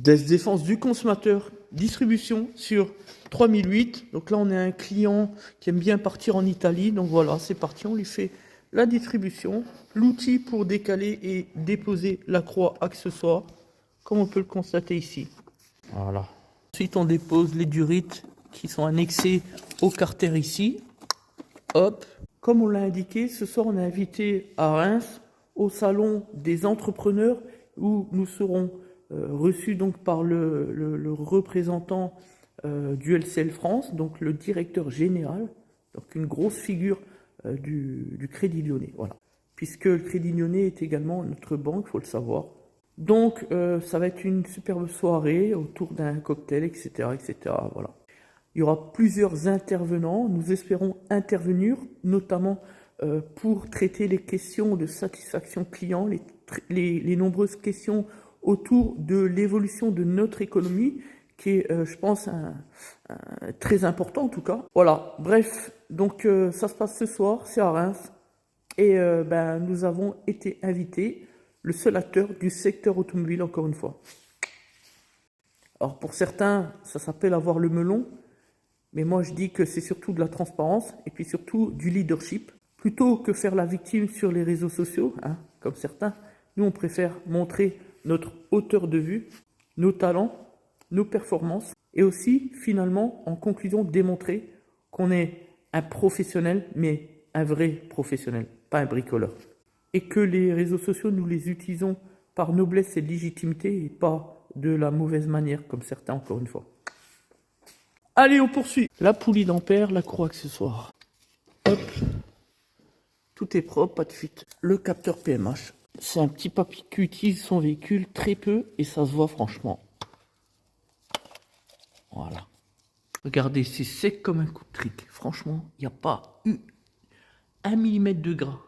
Défense du consommateur, distribution sur 3008. Donc là, on a un client qui aime bien partir en Italie. Donc voilà, c'est parti, on lui fait la distribution. L'outil pour décaler et déposer la croix accessoire, comme on peut le constater ici. Voilà. Ensuite, on dépose les durites qui sont annexés au carter ici. Hop. Comme on l'a indiqué, ce soir, on est invité à Reims au salon des entrepreneurs où nous serons reçus donc par le représentant du LCL France, donc le directeur général, donc une grosse figure du Crédit Lyonnais, voilà. Puisque le Crédit Lyonnais est également notre banque, il faut le savoir. Donc ça va être une superbe soirée autour d'un cocktail, etc., etc., voilà. Il y aura plusieurs intervenants, nous espérons intervenir, notamment pour traiter les questions de satisfaction client, les nombreuses questions autour de l'évolution de notre économie, qui est, je pense, très important en tout cas. Voilà, bref, donc ça se passe ce soir, c'est à Reims, et nous avons été invités, le seul acteur du secteur automobile, encore une fois. Alors pour certains, ça s'appelle avoir le melon, mais moi je dis que c'est surtout de la transparence, et puis surtout du leadership. Plutôt que faire la victime sur les réseaux sociaux, hein, comme certains, nous on préfère montrer notre hauteur de vue, nos talents, nos performances, et aussi finalement en conclusion démontrer qu'on est un professionnel, mais un vrai professionnel, pas un bricoleur. Et que les réseaux sociaux, nous les utilisons par noblesse et légitimité et pas de la mauvaise manière comme certains, encore une fois. Allez, on poursuit. La poulie d'ampère, la croix accessoire. Hop. Tout est propre, pas de fuite. Le capteur PMH. C'est un petit papy qui utilise son véhicule très peu et ça se voit franchement. Voilà. Regardez, c'est sec comme un coup de trick. Franchement, il n'y a pas eu 1 mm de gras.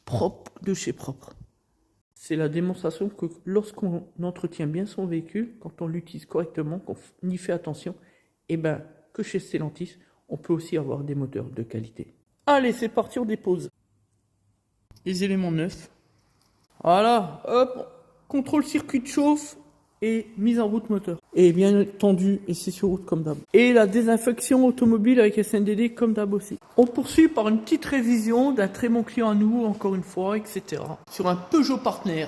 Propre de chez propre. C'est la démonstration que lorsqu'on entretient bien son véhicule, quand on l'utilise correctement, qu'on y fait attention, et que chez Stellantis, on peut aussi avoir des moteurs de qualité. Allez, c'est parti, on dépose. Les éléments neufs. Voilà, hop, contrôle circuit de chauffe et mise en route moteur. Et bien entendu, et c'est sur route comme d'hab. Et la désinfection automobile avec SNDD comme d'hab aussi. On poursuit par une petite révision d'un très bon client à nous, encore une fois, etc. Sur un Peugeot Partner.